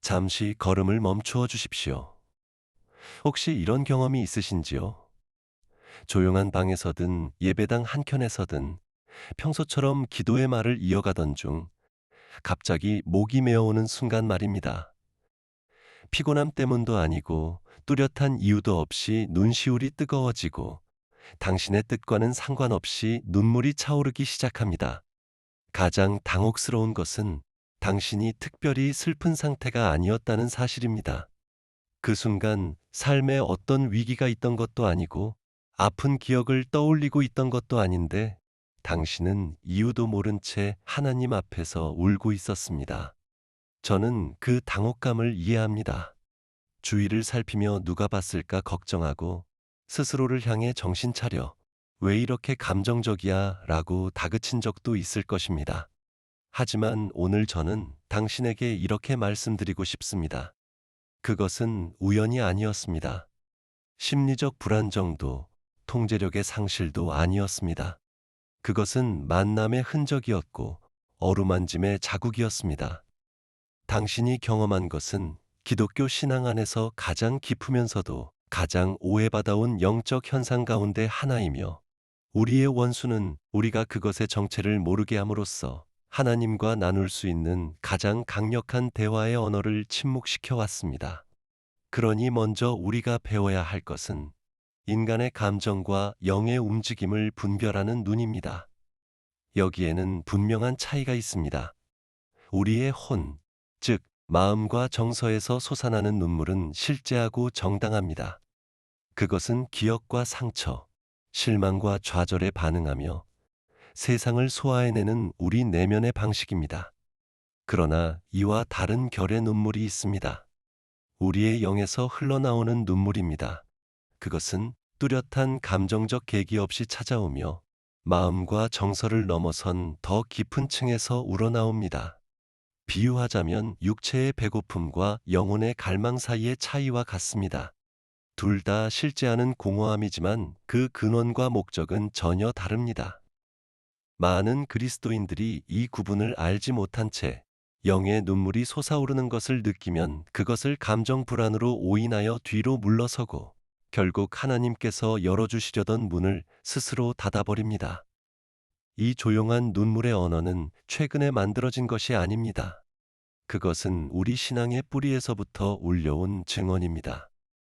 잠시 걸음을 멈추어 주십시오. 혹시 이런 경험이 있으신지요? 조용한 방에서든 예배당 한켠에서든 평소처럼 기도의 말을 이어가던 중 갑자기 목이 메어오는 순간 말입니다. 피곤함 때문도 아니고 뚜렷한 이유도 없이 눈시울이 뜨거워지고 당신의 뜻과는 상관없이 눈물이 차오르기 시작합니다. 가장 당혹스러운 것은 당신이 특별히 슬픈 상태가 아니었다는 사실입니다. 그 순간 삶에 어떤 위기가 있던 것도 아니고 아픈 기억을 떠올리고 있던 것도 아닌데 당신은 이유도 모른 채 하나님 앞에서 울고 있었습니다. 저는 그 당혹감을 이해합니다. 주위를 살피며 누가 봤을까 걱정하고 스스로를 향해 정신 차려 왜 이렇게 감정적이야 라고 다그친 적도 있을 것입니다. 하지만 오늘 저는 당신에게 이렇게 말씀드리고 싶습니다. 그것은 우연이 아니었습니다. 심리적 불안정도, 통제력의 상실도 아니었습니다. 그것은 만남의 흔적이었고 어루만짐의 자국이었습니다. 당신이 경험한 것은 기독교 신앙 안에서 가장 깊으면서도 가장 오해받아온 영적 현상 가운데 하나이며 우리의 원수는 우리가 그것의 정체를 모르게 함으로써 하나님과 나눌 수 있는 가장 강력한 대화의 언어를 침묵시켜 왔습니다. 그러니 먼저 우리가 배워야 할 것은 인간의 감정과 영의 움직임을 분별하는 눈입니다. 여기에는 분명한 차이가 있습니다. 우리의 혼, 즉 마음과 정서에서 솟아나는 눈물은 실제하고 정당합니다. 그것은 기억과 상처, 실망과 좌절에 반응하며 세상을 소화해내는 우리 내면의 방식입니다. 그러나 이와 다른 결의 눈물이 있습니다. 우리의 영에서 흘러나오는 눈물입니다. 그것은 뚜렷한 감정적 계기 없이 찾아오며 마음과 정서를 넘어선 더 깊은 층에서 우러나옵니다. 비유하자면 육체의 배고픔과 영혼의 갈망 사이의 차이와 같습니다. 둘 다 실제하는 공허함이지만 그 근원과 목적은 전혀 다릅니다. 많은 그리스도인들이 이 구분을 알지 못한 채 영의 눈물이 솟아오르는 것을 느끼면 그것을 감정 불안으로 오인하여 뒤로 물러서고 결국 하나님께서 열어주시려던 문을 스스로 닫아버립니다. 이 조용한 눈물의 언어는 최근에 만들어진 것이 아닙니다. 그것은 우리 신앙의 뿌리에서부터 울려온 증언입니다.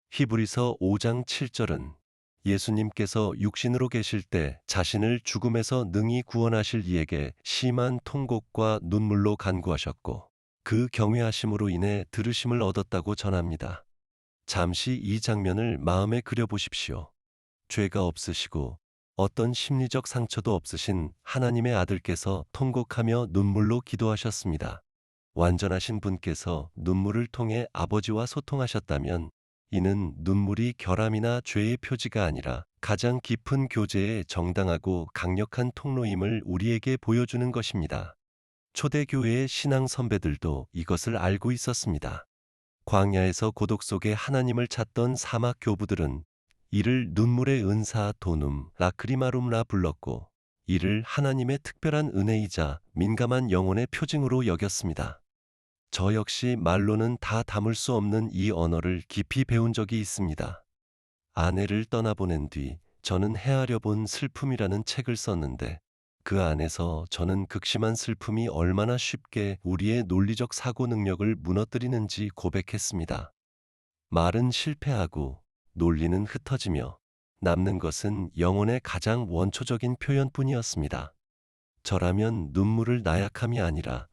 히브리서 5장 7절은 예수님께서 육신으로 계실 때 자신을 죽음에서 능히 구원하실 이에게 심한 통곡과 눈물로 간구하셨고 그 경외하심으로 인해 들으심을 얻었다고 전합니다. 잠시 이 장면을 마음에 그려보십시오. 죄가 없으시고 어떤 심리적 상처도 없으신 하나님의 아들께서 통곡하며 눈물로 기도하셨습니다. 완전하신 분께서 눈물을 통해 아버지와 소통하셨다면 이는 눈물이 결함이나 죄의 표지가 아니라 가장 깊은 교제의 정당하고 강력한 통로임을 우리에게 보여주는 것입니다. 초대교회의 신앙 선배들도 이것을 알고 있었습니다. 광야에서 고독 속에 하나님을 찾던 사막 교부들은 이를 눈물의 은사 도눔 라크리마룸라 불렀고 이를 하나님의 특별한 은혜이자 민감한 영혼의 표징으로 여겼습니다. 저 역시 말로는 다 담을 수 없는 이 언어를 깊이 배운 적이 있습니다. 아내를 떠나보낸 뒤 저는 헤아려 본 슬픔이라는 책을 썼는데 그 안에서 저는 극심한 슬픔이 얼마나 쉽게 우리의 논리적 사고 능력을 무너뜨리는지 고백했습니다. 말은 실패하고 논리는 흩어지며 남는 것은 영혼의 가장 원초적인 표현뿐이었습니다. 저라면 눈물을 나약함이 아니라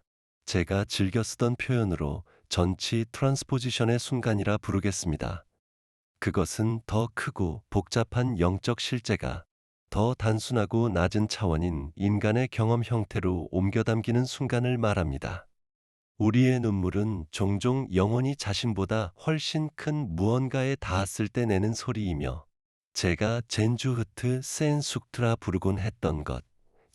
제가 즐겨 쓰던 표현으로 전치 트랜스포지션의 순간이라 부르겠습니다. 그것은 더 크고 복잡한 영적 실제가 더 단순하고 낮은 차원인 인간의 경험 형태로 옮겨 담기는 순간을 말합니다. 우리의 눈물은 종종 영혼이 자신보다 훨씬 큰 무언가에 닿았을 때 내는 소리이며 제가 젠주흐트 센 숙트라 부르곤 했던 것,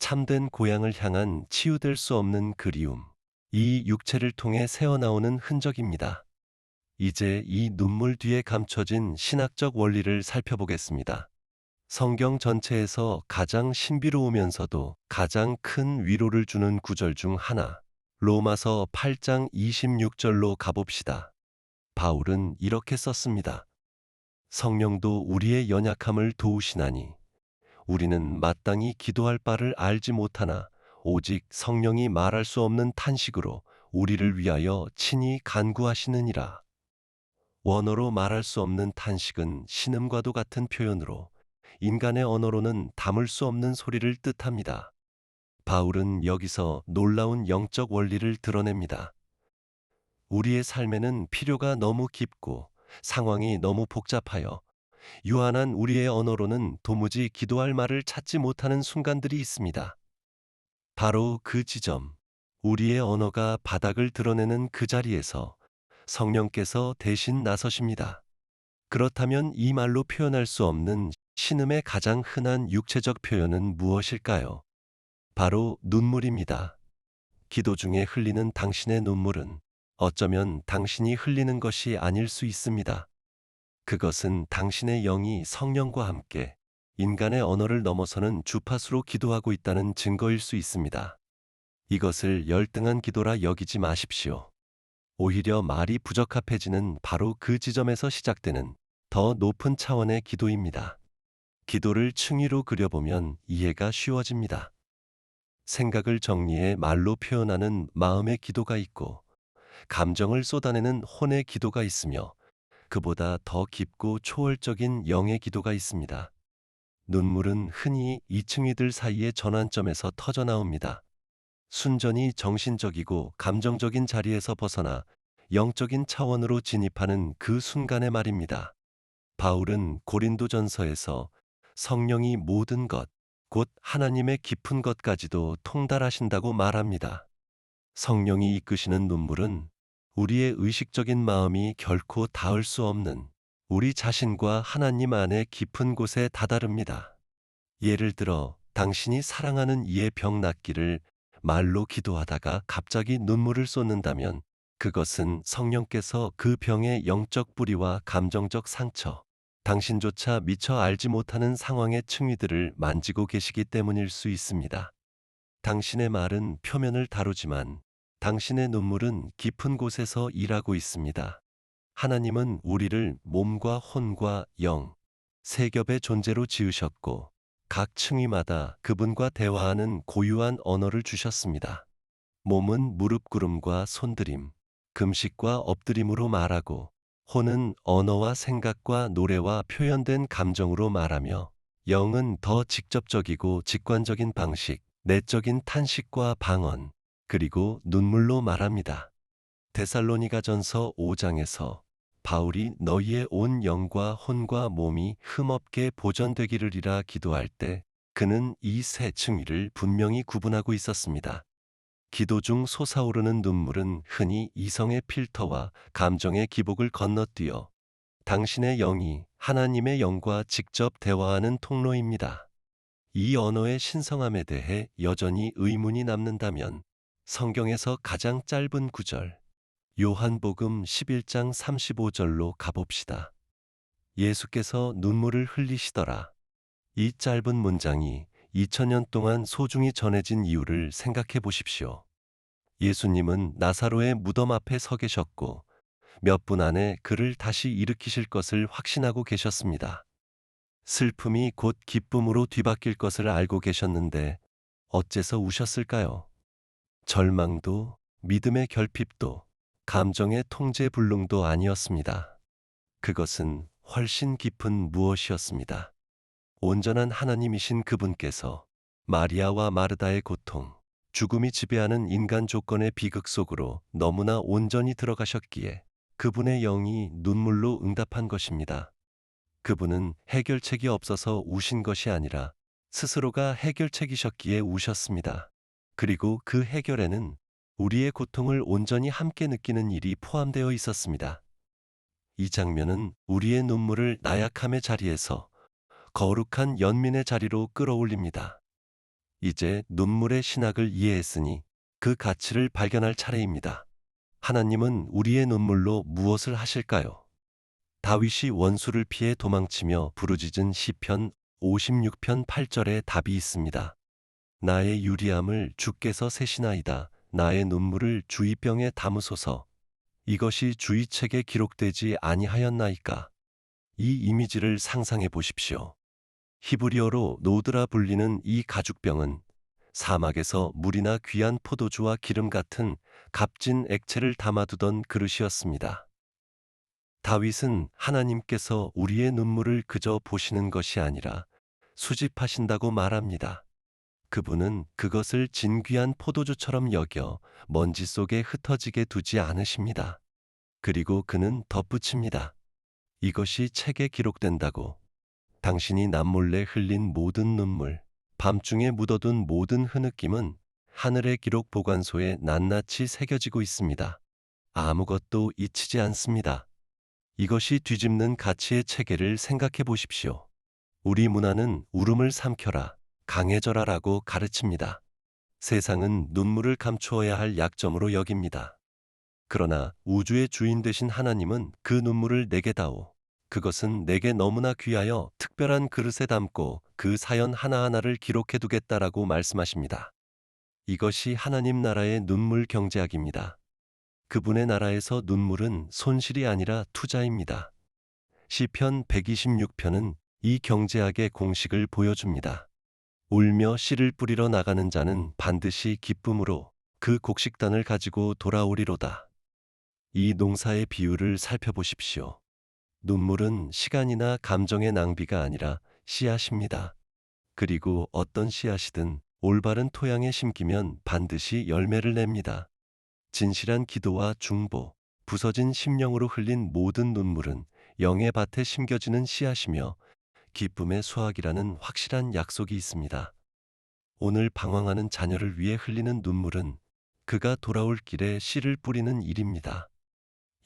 참된 고향을 향한 치유될 수 없는 그리움, 이 육체를 통해 새어나오는 흔적입니다. 이제 이 눈물 뒤에 감춰진 신학적 원리를 살펴보겠습니다. 성경 전체에서 가장 신비로우면서도 가장 큰 위로를 주는 구절 중 하나, 로마서 8장 26절로 가봅시다. 바울은 이렇게 썼습니다. 성령도 우리의 연약함을 도우시나니 우리는 마땅히 기도할 바를 알지 못하나 오직 성령이 말할 수 없는 탄식으로 우리를 위하여 친히 간구하시느니라. 원어로 말할 수 없는 탄식은 신음과도 같은 표현으로 인간의 언어로는 담을 수 없는 소리를 뜻합니다. 바울은 여기서 놀라운 영적 원리를 드러냅니다. 우리의 삶에는 필요가 너무 깊고 상황이 너무 복잡하여 유한한 우리의 언어로는 도무지 기도할 말을 찾지 못하는 순간들이 있습니다. 바로 그 지점, 우리의 언어가 바닥을 드러내는 그 자리에서 성령께서 대신 나서십니다. 그렇다면 이 말로 표현할 수 없는 신음의 가장 흔한 육체적 표현은 무엇일까요? 바로 눈물입니다. 기도 중에 흘리는 당신의 눈물은 어쩌면 당신이 흘리는 것이 아닐 수 있습니다. 그것은 당신의 영이 성령과 함께 인간의 언어를 넘어서는 주파수로 기도하고 있다는 증거일 수 있습니다. 이것을 열등한 기도라 여기지 마십시오. 오히려 말이 부적합해지는 바로 그 지점에서 시작되는 더 높은 차원의 기도입니다. 기도를 층위로 그려보면 이해가 쉬워집니다. 생각을 정리해 말로 표현하는 마음의 기도가 있고 감정을 쏟아내는 혼의 기도가 있으며 그보다 더 깊고 초월적인 영의 기도가 있습니다. 눈물은 흔히 이층위들 사이의 전환점에서 터져나옵니다. 순전히 정신적이고 감정적인 자리에서 벗어나 영적인 차원으로 진입하는 그 순간의 말입니다. 바울은 고린도전서에서 성령이 모든 것, 곧 하나님의 깊은 것까지도 통달하신다고 말합니다. 성령이 이끄시는 눈물은 우리의 의식적인 마음이 결코 닿을 수 없는 우리 자신과 하나님 안의 깊은 곳에 다다릅니다. 예를 들어 당신이 사랑하는 이의 병 낫기를 말로 기도하다가 갑자기 눈물을 쏟는다면 그것은 성령께서 그 병의 영적 뿌리와 감정적 상처, 당신조차 미처 알지 못하는 상황의 층위들을 만지고 계시기 때문일 수 있습니다. 당신의 말은 표면을 다루지만 당신의 눈물은 깊은 곳에서 일하고 있습니다. 하나님은 우리를 몸과 혼과 영, 세 겹의 존재로 지으셨고 각 층위마다 그분과 대화하는 고유한 언어를 주셨습니다. 몸은 무릎 꿇음과 손들임, 금식과 엎드림으로 말하고 혼은 언어와 생각과 노래와 표현된 감정으로 말하며 영은 더 직접적이고 직관적인 방식, 내적인 탄식과 방언, 그리고 눈물로 말합니다. 데살로니가전서 5장에서 바울이 너희의 온 영과 혼과 몸이 흠없게 보존되기를이라 기도할 때 그는 이 세 층위를 분명히 구분하고 있었습니다. 기도 중 솟아오르는 눈물은 흔히 이성의 필터와 감정의 기복을 건너뛰어 당신의 영이 하나님의 영과 직접 대화하는 통로입니다. 이 언어의 신성함에 대해 여전히 의문이 남는다면 성경에서 가장 짧은 구절, 요한복음 11장 35절로 가봅시다. 예수께서 눈물을 흘리시더라. 이 짧은 문장이 2000년 동안 소중히 전해진 이유를 생각해 보십시오. 예수님은 나사로의 무덤 앞에 서 계셨고 몇 분 안에 그를 다시 일으키실 것을 확신하고 계셨습니다. 슬픔이 곧 기쁨으로 뒤바뀔 것을 알고 계셨는데 어째서 우셨을까요? 절망도, 믿음의 결핍도, 감정의 통제불능도 아니었습니다. 그것은 훨씬 깊은 무엇이었습니다. 온전한 하나님이신 그분께서 마리아와 마르다의 고통, 죽음이 지배하는 인간 조건의 비극 속으로 너무나 온전히 들어가셨기에 그분의 영이 눈물로 응답한 것입니다. 그분은 해결책이 없어서 우신 것이 아니라 스스로가 해결책이셨기에 우셨습니다. 그리고 그 해결에는 우리의 고통을 온전히 함께 느끼는 일이 포함되어 있었습니다. 이 장면은 우리의 눈물을 나약함의 자리에서 거룩한 연민의 자리로 끌어올립니다. 이제 눈물의 신학을 이해했으니 그 가치를 발견할 차례입니다. 하나님은 우리의 눈물로 무엇을 하실까요? 다윗이 원수를 피해 도망치며 부르짖은 시편 56편 8절에 답이 있습니다. 나의 유리함을 주께서 세시나이다. 나의 눈물을 주의병에 담으소서. 이것이 주의 책에 기록되지 아니하였나이까. 이 이미지를 상상해 보십시오. 히브리어로 노드라 불리는 이 가죽병은 사막에서 물이나 귀한 포도주와 기름 같은 값진 액체를 담아두던 그릇이었습니다. 다윗은 하나님께서 우리의 눈물을 그저 보시는 것이 아니라 수집하신다고 말합니다. 그분은 그것을 진귀한 포도주처럼 여겨 먼지 속에 흩어지게 두지 않으십니다. 그리고 그는 덧붙입니다. 이것이 책에 기록된다고. 당신이 남몰래 흘린 모든 눈물, 밤중에 묻어둔 모든 흐느낌은 하늘의 기록 보관소에 낱낱이 새겨지고 있습니다. 아무것도 잊히지 않습니다. 이것이 뒤집는 가치의 체계를 생각해 보십시오. 우리 문화는 울음을 삼켜라, 강해져라라고 가르칩니다. 세상은 눈물을 감추어야 할 약점으로 여깁니다. 그러나 우주의 주인 되신 하나님은 그 눈물을 내게 다오. 그것은 내게 너무나 귀하여 특별한 그릇에 담고 그 사연 하나하나를 기록해 두겠다라고 말씀하십니다. 이것이 하나님 나라의 눈물 경제학입니다. 그분의 나라에서 눈물은 손실이 아니라 투자입니다. 시편 126편은 이 경제학의 공식을 보여줍니다. 울며 씨를 뿌리러 나가는 자는 반드시 기쁨으로 그 곡식단을 가지고 돌아오리로다. 이 농사의 비유를 살펴보십시오. 눈물은 시간이나 감정의 낭비가 아니라 씨앗입니다. 그리고 어떤 씨앗이든 올바른 토양에 심기면 반드시 열매를 냅니다. 진실한 기도와 중보, 부서진 심령으로 흘린 모든 눈물은 영의 밭에 심겨지는 씨앗이며 기쁨의 수확이라는 확실한 약속이 있습니다. 오늘 방황하는 자녀를 위해 흘리는 눈물은 그가 돌아올 길에 씨를 뿌리는 일입니다.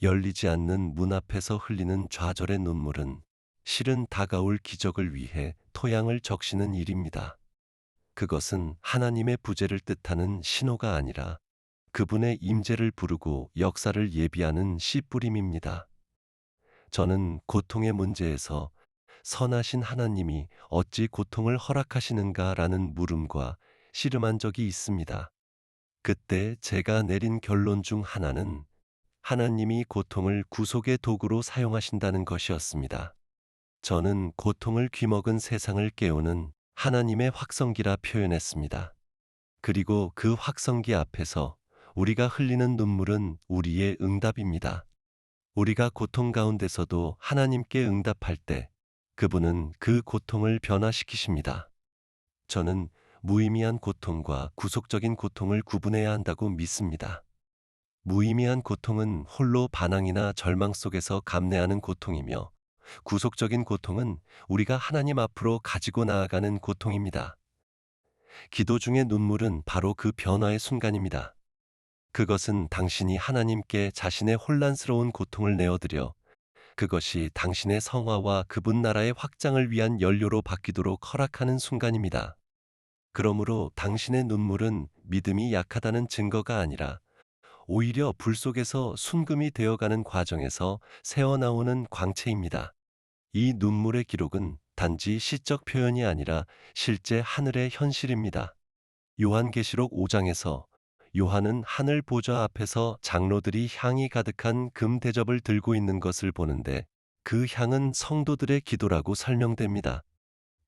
열리지 않는 문 앞에서 흘리는 좌절의 눈물은 실은 다가올 기적을 위해 토양을 적시는 일입니다. 그것은 하나님의 부재를 뜻하는 신호가 아니라 그분의 임재를 부르고 역사를 예비하는 씨 뿌림입니다. 저는 고통의 문제에서 선하신 하나님이 어찌 고통을 허락하시는가라는 물음과 씨름한 적이 있습니다. 그때 제가 내린 결론 중 하나는 하나님이 고통을 구속의 도구로 사용하신다는 것이었습니다. 저는 고통을 귀먹은 세상을 깨우는 하나님의 확성기라 표현했습니다. 그리고 그 확성기 앞에서 우리가 흘리는 눈물은 우리의 응답입니다. 우리가 고통 가운데서도 하나님께 응답할 때 그분은 그 고통을 변화시키십니다. 저는 무의미한 고통과 구속적인 고통을 구분해야 한다고 믿습니다. 무의미한 고통은 홀로 반항이나 절망 속에서 감내하는 고통이며 구속적인 고통은 우리가 하나님 앞으로 가지고 나아가는 고통입니다. 기도 중의 눈물은 바로 그 변화의 순간입니다. 그것은 당신이 하나님께 자신의 혼란스러운 고통을 내어드려 그것이 당신의 성화와 그분 나라의 확장을 위한 연료로 바뀌도록 허락하는 순간입니다. 그러므로 당신의 눈물은 믿음이 약하다는 증거가 아니라 오히려 불 속에서 순금이 되어가는 과정에서 새어나오는 광채입니다. 이 눈물의 기록은 단지 시적 표현이 아니라 실제 하늘의 현실입니다. 요한계시록 5장에서 요한은 하늘 보좌 앞에서 장로들이 향이 가득한 금 대접을 들고 있는 것을 보는데 그 향은 성도들의 기도라고 설명됩니다.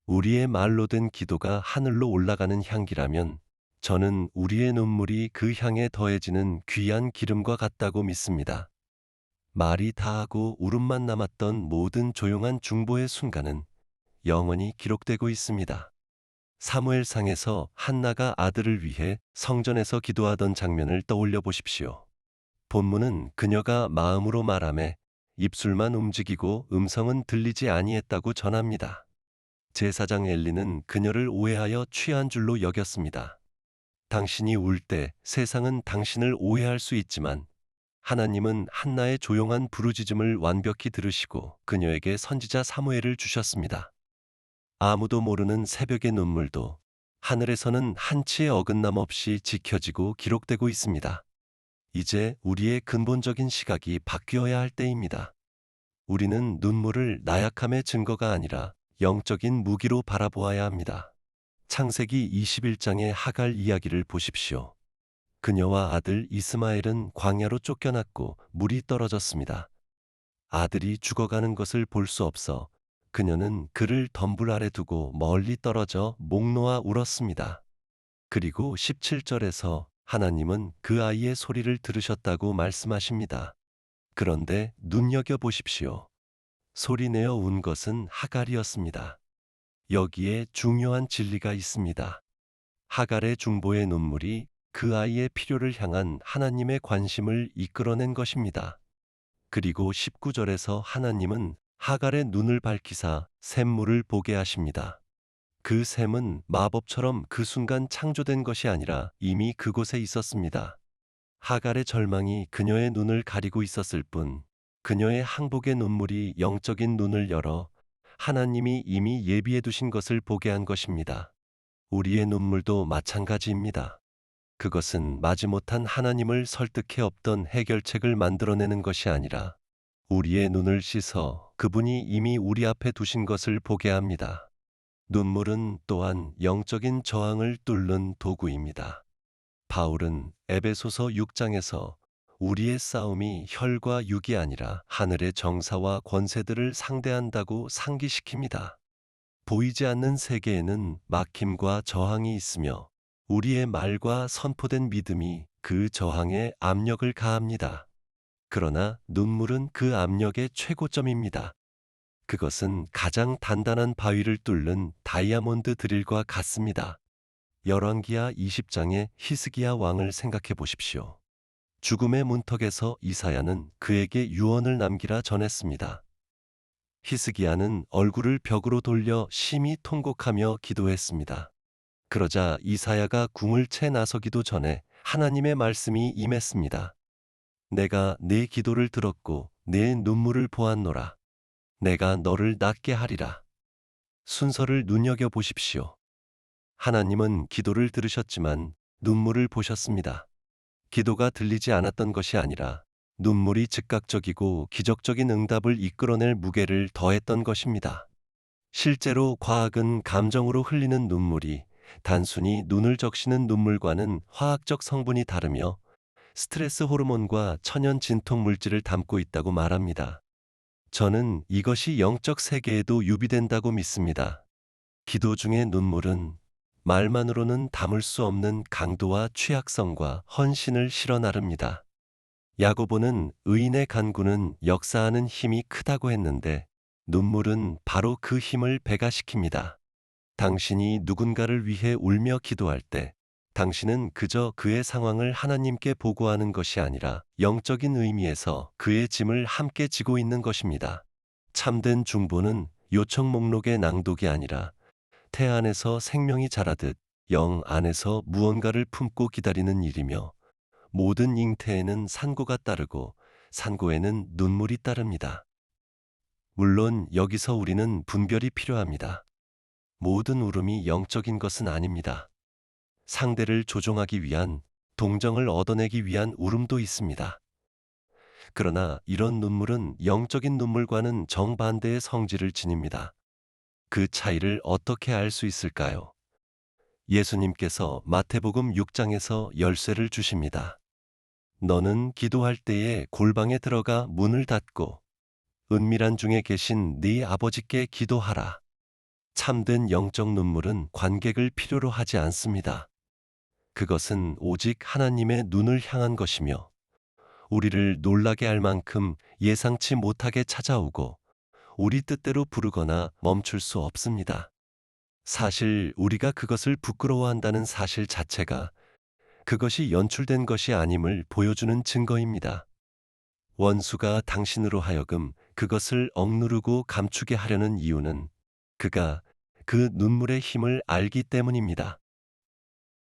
우리의 말로 된 기도가 하늘로 올라가는 향기라면 저는 우리의 눈물이 그 향에 더해지는 귀한 기름과 같다고 믿습니다. 말이 다하고 울음만 남았던 모든 조용한 중보의 순간은 영원히 기록되고 있습니다. 사무엘상에서 한나가 아들을 위해 성전에서 기도하던 장면을 떠올려 보십시오. 본문은 그녀가 마음으로 말하매 입술만 움직이고 음성은 들리지 아니했다고 전합니다. 제사장 엘리는 그녀를 오해하여 취한 줄로 여겼습니다. 당신이 울 때 세상은 당신을 오해할 수 있지만 하나님은 한나의 조용한 부르짖음을 완벽히 들으시고 그녀에게 선지자 사무엘을 주셨습니다. 아무도 모르는 새벽의 눈물도 하늘에서는 한치의 어긋남 없이 지켜지고 기록되고 있습니다. 이제 우리의 근본적인 시각이 바뀌어야 할 때입니다. 우리는 눈물을 나약함의 증거가 아니라 영적인 무기로 바라보아야 합니다. 창세기 21장의 하갈 이야기를 보십시오. 그녀와 아들 이스마엘은 광야로 쫓겨났고 물이 떨어졌습니다. 아들이 죽어가는 것을 볼 수 없어 그녀는 그를 덤불 아래 두고 멀리 떨어져 목 놓아 울었습니다. 그리고 17절에서 하나님은 그 아이의 소리를 들으셨다고 말씀하십니다. 그런데 눈여겨 보십시오. 소리내어 운 것은 하갈이었습니다. 여기에 중요한 진리가 있습니다. 하갈의 중보의 눈물이 그 아이의 필요를 향한 하나님의 관심을 이끌어낸 것입니다. 그리고 19절에서 하나님은 하갈의 눈을 밝히사 샘물을 보게 하십니다. 그 샘은 마법처럼 그 순간 창조된 것이 아니라 이미 그곳에 있었습니다. 하갈의 절망이 그녀의 눈을 가리고 있었을 뿐, 그녀의 항복의 눈물이 영적인 눈을 열어 하나님이 이미 예비해 두신 것을 보게 한 것입니다. 우리의 눈물도 마찬가지입니다. 그것은 마지못한 하나님을 설득해 없던 해결책을 만들어내는 것이 아니라 우리의 눈을 씻어 그분이 이미 우리 앞에 두신 것을 보게 합니다. 눈물은 또한 영적인 저항을 뚫는 도구입니다. 바울은 에베소서 6장에서 우리의 싸움이 혈과 육이 아니라 하늘의 정사와 권세들을 상대한다고 상기시킵니다. 보이지 않는 세계에는 막힘과 저항이 있으며 우리의 말과 선포된 믿음이 그 저항에 압력을 가합니다. 그러나 눈물은 그 압력의 최고점입니다. 그것은 가장 단단한 바위를 뚫는 다이아몬드 드릴과 같습니다. 열왕기하 20장의 히스기야 왕을 생각해 보십시오. 죽음의 문턱에서 이사야는 그에게 유언을 남기라 전했습니다. 히스기야는 얼굴을 벽으로 돌려 심히 통곡하며 기도했습니다. 그러자 이사야가 궁을 채 나서기도 전에 하나님의 말씀이 임했습니다. 내가 네 기도를 들었고 네 눈물을 보았노라. 내가 너를 낫게 하리라. 순서를 눈여겨 보십시오. 하나님은 기도를 들으셨지만 눈물을 보셨습니다. 기도가 들리지 않았던 것이 아니라 눈물이 즉각적이고 기적적인 응답을 이끌어낼 무게를 더했던 것입니다. 실제로 과학은 감정으로 흘리는 눈물이 단순히 눈을 적시는 눈물과는 화학적 성분이 다르며 스트레스 호르몬과 천연 진통 물질을 담고 있다고 말합니다. 저는 이것이 영적 세계에도 유비된다고 믿습니다. 기도 중의 눈물은 말만으로는 담을 수 없는 강도와 취약성과 헌신을 실어 나릅니다. 야고보는 의인의 간구는 역사하는 힘이 크다고 했는데 눈물은 바로 그 힘을 배가시킵니다. 당신이 누군가를 위해 울며 기도할 때 당신은 그저 그의 상황을 하나님께 보고하는 것이 아니라 영적인 의미에서 그의 짐을 함께 지고 있는 것입니다. 참된 중보는 요청 목록의 낭독이 아니라 태 안에서 생명이 자라듯 영 안에서 무언가를 품고 기다리는 일이며 모든 잉태에는 산고가 따르고 산고에는 눈물이 따릅니다. 물론 여기서 우리는 분별이 필요합니다. 모든 울음이 영적인 것은 아닙니다. 상대를 조종하기 위한, 동정을 얻어내기 위한 울음도 있습니다. 그러나 이런 눈물은 영적인 눈물과는 정반대의 성질을 지닙니다. 그 차이를 어떻게 알 수 있을까요? 예수님께서 마태복음 6장에서 열쇠를 주십니다. 너는 기도할 때에 골방에 들어가 문을 닫고 은밀한 중에 계신 네 아버지께 기도하라. 참된 영적 눈물은 관객을 필요로 하지 않습니다. 그것은 오직 하나님의 눈을 향한 것이며 우리를 놀라게 할 만큼 예상치 못하게 찾아오고 우리 뜻대로 부르거나 멈출 수 없습니다. 사실 우리가 그것을 부끄러워한다는 사실 자체가 그것이 연출된 것이 아님을 보여주는 증거입니다. 원수가 당신으로 하여금 그것을 억누르고 감추게 하려는 이유는 그가 그 눈물의 힘을 알기 때문입니다.